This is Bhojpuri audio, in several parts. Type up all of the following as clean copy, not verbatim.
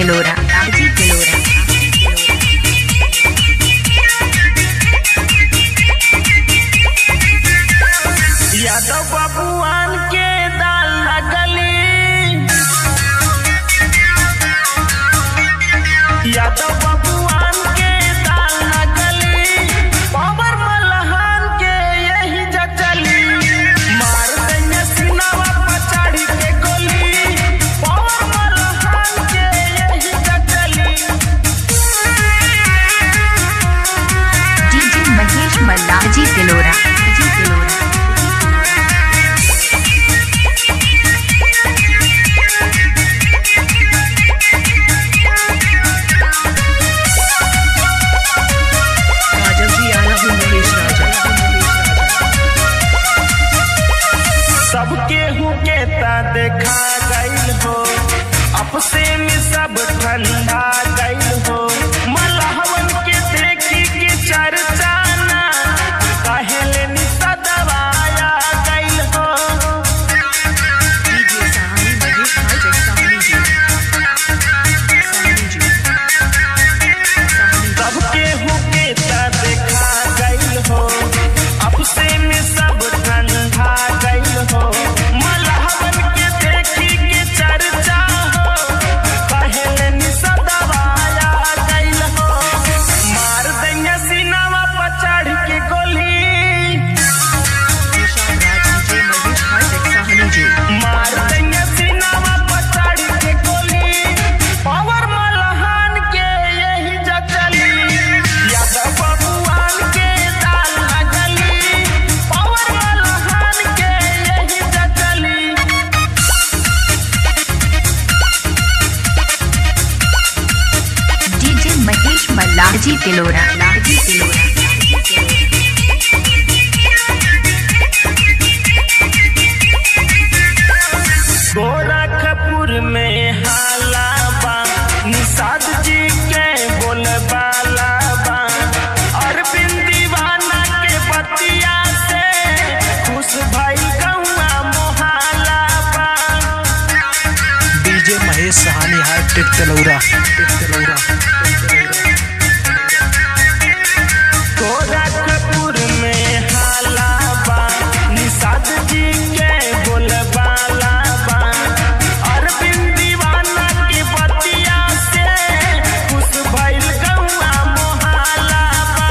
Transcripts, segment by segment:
तिलोरा यादव बबुआन के दाल लगली, यादव बबुआन के दाल लगली, पावर मलहान के यही जचली, मार देंगे सीनावा पचाड़ी के गोली, पावर मलहान के यही जचली। डीजे महेश मल्ला जी तिलोरा सबके हुके ता देखा गईल हो, आपसे में सब ठंडा गईल हो, मलहवन के देखी के चर्चा ना कहेले निशा दवाया गईल हो। सबके हुके ता देखा गईल हो, आपसे में सब ठंडा गईल हो, मलहवन के देखी के चर्चा हो, कहेले निशा दवाया गईल हो, मार देंगे सीनावा पचाड़ के गोली, मार देंगे सीनावा पचाड़ के गोली, पावर मलहान के यही जचली, यादव बबुआन के दाल लगली, पावर मलहान के यही जचली। डीजे महेश मल्ला जी तिलोरा गोरखपुर में हाला बा, निषाद जी के बोलबाला बा, अरविंद दीवाना के बतिया से खुश भई गौआ मोहाला बा। डीजे महेश सहानी हाईटेक तिलोरा गोरखपुर में हाला बा, निषाद जी के बोलबाला बा, अरविंद दीवाना के बतिया से खुश भइल गौआ मोहाला बा,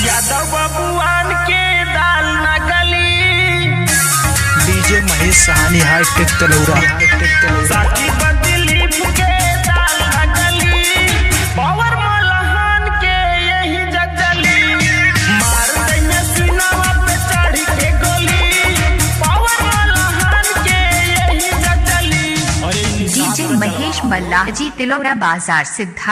यादव बबुआन के दाल नगली, डीजे महेश सहानी हाईटेक तिलोरा साथी बदली के दाल नगली, पावर मलहान के यही जचली, मार देंगे सीनावा पे चढ़ी के गोली, पावर मलहान के यही जचली। डीजे महेश मल्ला जी तिलोरा बाजार सिद्धार्थ।